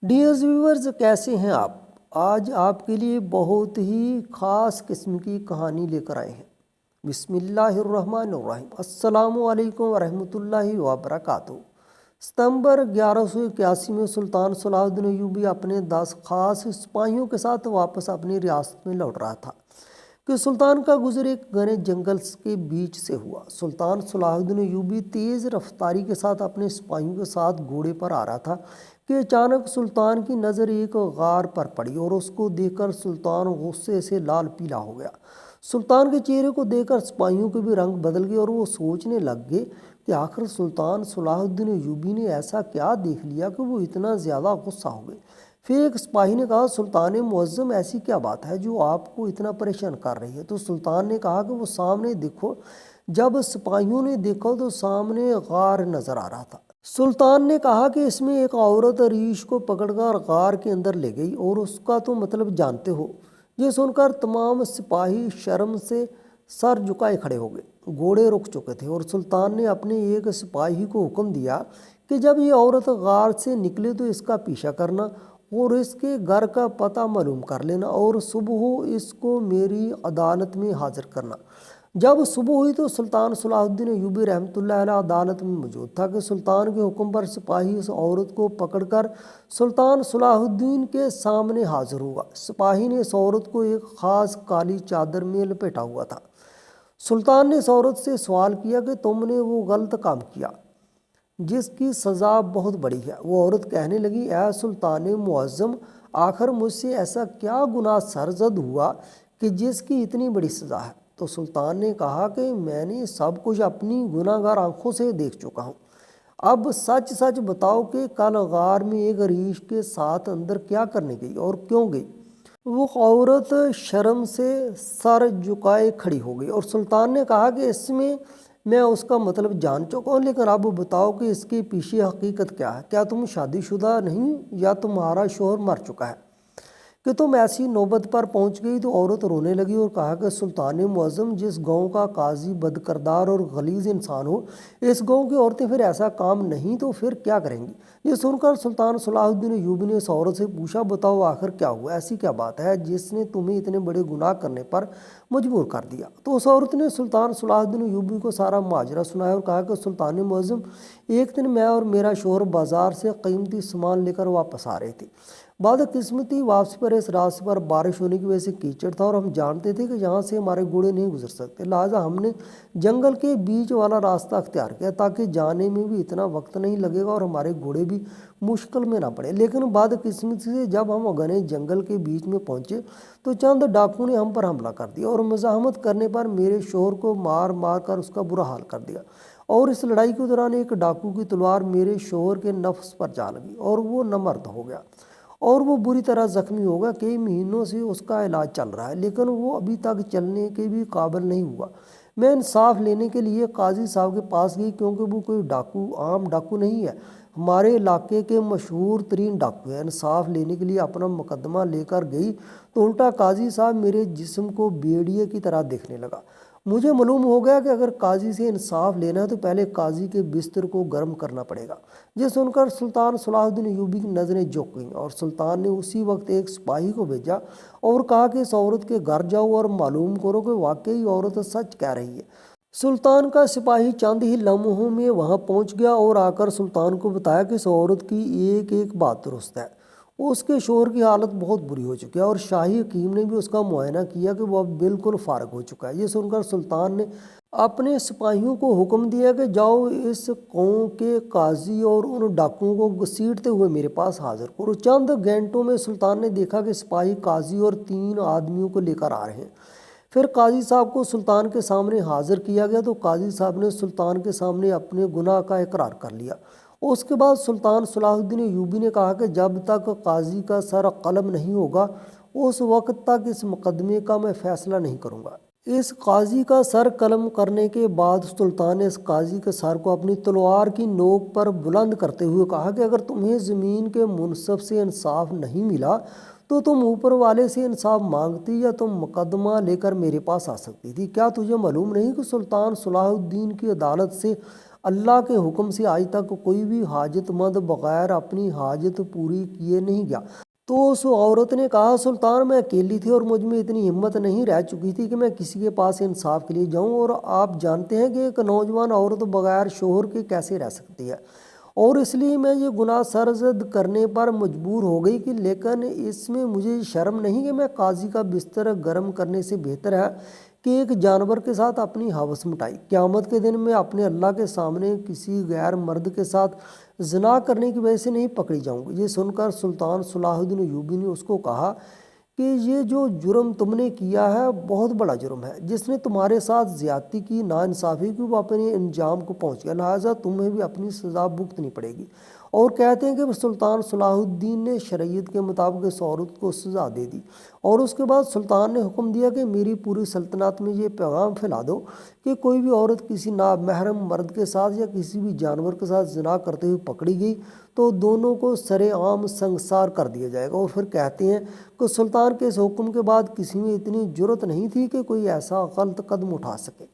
Dear viewers, کیسے ہیں آپ؟ آج آپ کے لیے بہت ہی خاص قسم کی کہانی لے کر آئے ہیں۔ بسم اللہ الرحمن الرحیم۔ السلام علیکم ورحمۃ اللہ وبرکاتہ۔ ستمبر 1181 میں سلطان صلاح الدین ایوبی اپنے 10 خاص سپاہیوں کے ساتھ واپس اپنی ریاست میں لوٹ رہا تھا کہ سلطان کا گزر ایک گھنے جنگل کے بیچ سے ہوا۔ سلطان صلاح الدین ایوبی تیز رفتاری کے ساتھ اپنے سپاہیوں کے ساتھ گھوڑے پر آ رہا تھا کہ اچانک سلطان کی نظر ایک غار پر پڑی اور اس کو دیکھ کر سلطان غصے سے لال پیلا ہو گیا۔ سلطان کے چہرے کو دیکھ کر سپاہیوں کے بھی رنگ بدل گئے اور وہ سوچنے لگ گئے کہ آخر سلطان صلاح الدین ایوبی نے ایسا کیا دیکھ لیا کہ وہ اتنا زیادہ غصہ ہو گئے۔ پھر ایک سپاہی نے کہا، سلطان معظم، ایسی کیا بات ہے جو آپ کو اتنا پریشان کر رہی ہے؟ تو سلطان نے کہا کہ وہ سامنے دیکھو۔ جب سپاہیوں نے دیکھا تو سامنے غار نظر آ رہا تھا۔ سلطان نے کہا کہ اس میں ایک عورت ریش کو پکڑ کر غار کے اندر لے گئی اور اس کا تو مطلب جانتے ہو۔ یہ سن کر تمام سپاہی شرم سے سر جھکائے کھڑے ہو گئے۔ گھوڑے رک چکے تھے اور سلطان نے اپنے ایک سپاہی کو حکم دیا کہ جب یہ عورت غار سے نکلے تو اس کا پیچھا کرنا اور اس کے گھر کا پتہ معلوم کر لینا اور صبح اس کو میری عدالت میں حاضر کرنا۔ جب صبح ہوئی تو سلطان صلاح الدین ایوبی رحمۃ اللہ علیہ عدالت میں موجود تھا کہ سلطان کے حکم پر سپاہی اس عورت کو پکڑ کر سلطان صلاح الدین کے سامنے حاضر ہوا۔ سپاہی نے اس عورت کو ایک خاص کالی چادر میں لپیٹا ہوا تھا۔ سلطان نے اس عورت سے سوال کیا کہ تم نے وہ غلط کام کیا جس کی سزا بہت بڑی ہے۔ وہ عورت کہنے لگی، اے سلطان معظم، آخر مجھ سے ایسا کیا گناہ سرزد ہوا کہ جس کی اتنی بڑی سزا ہے؟ تو سلطان نے کہا کہ میں نے سب کچھ اپنی گناہ گار آنکھوں سے دیکھ چکا ہوں۔ اب سچ سچ بتاؤ کہ کل غار میں ایک ریش کے ساتھ اندر کیا کرنے گئی اور کیوں گئی؟ وہ عورت شرم سے سر جھکائے کھڑی ہو گئی اور سلطان نے کہا کہ اس میں اس کا مطلب جان چکا ہوں، لیکن اب بتاؤ کہ اس کے پیچھے حقیقت کیا ہے؟ کیا تم شادی شدہ نہیں یا تمہارا شوہر مر چکا ہے کہ تم ایسی نوبت پر پہنچ گئی؟ تو عورت رونے لگی اور کہا کہ سلطان معظم، جس گاؤں کا قاضی بد کردار اور غلیظ انسان ہو، اس گاؤں کی عورتیں پھر ایسا کام نہیں تو پھر کیا کریں گی؟ یہ سن کر سلطان صلاح الدین ایوبی نے اس عورت سے پوچھا، بتاؤ آخر کیا ہوا؟ ایسی کیا بات ہے جس نے تمہیں اتنے بڑے گناہ کرنے پر مجبور کر دیا؟ تو اس عورت نے سلطان صلاح الدین ایوبی کو سارا ماجرا سنایا اور کہا کہ سلطان معظم، ایک دن میں اور میرا شوہر بازار سے قیمتی سامان لے کر واپس آ رہے تھے۔ بدقسمتی واپسی پر اس راستے پر بارش ہونے کی وجہ سے کیچڑ تھا اور ہم جانتے تھے کہ یہاں سے ہمارے گھوڑے نہیں گزر سکتے، لہٰذا ہم نے جنگل کے بیچ والا راستہ اختیار کیا تاکہ جانے میں بھی اتنا وقت نہیں لگے گا اور ہمارے گھوڑے بھی مشکل میں نہ پڑے۔ لیکن بدقسمتی سے جب ہم گھنے جنگل کے بیچ میں پہنچے تو چند ڈاکوؤں نے ہم پر حملہ کر دیا اور مزاحمت کرنے پر میرے شوہر کو مار مار کر اس کا برا حال کر دیا، اور اس لڑائی کے دوران ایک ڈاکو کی تلوار میرے شوہر کے نفس پر جا لگی اور وہ نامرد ہو گیا اور وہ بری طرح زخمی ہو گیا۔ کئی مہینوں سے اس کا علاج چل رہا ہے لیکن وہ ابھی تک چلنے کے بھی قابل نہیں ہوا۔ میں انصاف لینے کے لیے قاضی صاحب کے پاس گئی کیونکہ وہ کوئی ڈاکو عام ڈاکو نہیں ہے، ہمارے علاقے کے مشہور ترین ڈاکو ہے۔ انصاف لینے کے لیے اپنا مقدمہ لے کر گئی تو الٹا قاضی صاحب میرے جسم کو بیڑیے کی طرح دیکھنے لگا۔ مجھے معلوم ہو گیا کہ اگر قاضی سے انصاف لینا ہے تو پہلے قاضی کے بستر کو گرم کرنا پڑے گا۔ یہ سن کر سلطان صلاح الدین ایوبی کی نظریں جھک گئیں اور سلطان نے اسی وقت ایک سپاہی کو بھیجا اور کہا کہ اس عورت کے گھر جاؤ اور معلوم کرو کہ واقعی عورت سچ کہہ رہی ہے۔ سلطان کا سپاہی چند ہی لمحوں میں وہاں پہنچ گیا اور آ کر سلطان کو بتایا کہ اس عورت کی ایک ایک بات درست ہے۔ اس کے شوہر کی حالت بہت بری ہو چکی ہے اور شاہی حکیم نے بھی اس کا معائنہ کیا کہ وہ اب بالکل فارغ ہو چکا ہے۔ یہ سن کر سلطان نے اپنے سپاہیوں کو حکم دیا کہ جاؤ اس قوم کے قاضی اور ان ڈاکوؤں کو گھسیٹتے ہوئے میرے پاس حاضر کرو۔ چند گھنٹوں میں سلطان نے دیکھا کہ سپاہی قاضی اور 3 آدمیوں کو لے کر آ رہے ہیں۔ پھر قاضی صاحب کو سلطان کے سامنے حاضر کیا گیا تو قاضی صاحب نے سلطان کے سامنے اپنے گناہ کا اقرار کر لیا۔ اس کے بعد سلطان صلاح الدین ایوبی نے کہا کہ جب تک قاضی کا سر قلم نہیں ہوگا اس وقت تک اس مقدمے کا میں فیصلہ نہیں کروں گا۔ اس قاضی کا سر قلم کرنے کے بعد سلطان نے اس قاضی کے سر کو اپنی تلوار کی نوک پر بلند کرتے ہوئے کہا کہ اگر تمہیں زمین کے منصف سے انصاف نہیں ملا تو تم اوپر والے سے انصاف مانگتی یا تم مقدمہ لے کر میرے پاس آ سکتی تھی۔ کیا تجھے معلوم نہیں کہ سلطان صلاح الدین کی عدالت سے اللہ کے حکم سے آج تک کوئی بھی حاجت مند بغیر اپنی حاجت پوری کیے نہیں گیا۔ تو اس عورت نے کہا سلطان میں اکیلی تھی اور مجھ میں اتنی ہمت نہیں رہ چکی تھی کہ میں کسی کے پاس انصاف کے لیے جاؤں، اور آپ جانتے ہیں کہ ایک نوجوان عورت بغیر شوہر کے کیسے رہ سکتی ہے، اور اس لیے میں یہ گناہ سرزد کرنے پر مجبور ہو گئی کہ لیکن اس میں مجھے شرم نہیں کہ میں قاضی کا بستر گرم کرنے سے بہتر ہے کہ ایک جانور کے ساتھ اپنی ہوس مٹائی۔ قیامت کے دن میں اپنے اللہ کے سامنے کسی غیر مرد کے ساتھ زنا کرنے کی وجہ سے نہیں پکڑی جاؤں گی۔ یہ سن کر سلطان صلاح الدین ایوبی نے اس کو کہا کہ یہ جو جرم تم نے کیا ہے بہت بڑا جرم ہے، جس نے تمہارے ساتھ زیادتی کی، ناانصافی کی، وہ اپنے انجام کو پہنچ گیا، لہٰذا تمہیں بھی اپنی سزا بھگتنی پڑے گی۔ اور کہتے ہیں کہ سلطان صلاح الدین نے شریعت کے مطابق اس عورت کو سزا دے دی، اور اس کے بعد سلطان نے حکم دیا کہ میری پوری سلطنت میں یہ پیغام پھیلا دو کہ کوئی بھی عورت کسی نامحرم مرد کے ساتھ یا کسی بھی جانور کے ساتھ زنا کرتے ہوئے پکڑی گئی تو دونوں کو سر عام سنگسار کر دیا جائے گا۔ اور پھر کہتے ہیں کہ سلطان کے اس حکم کے بعد کسی میں اتنی جرت نہیں تھی کہ کوئی ایسا غلط قدم اٹھا سکے۔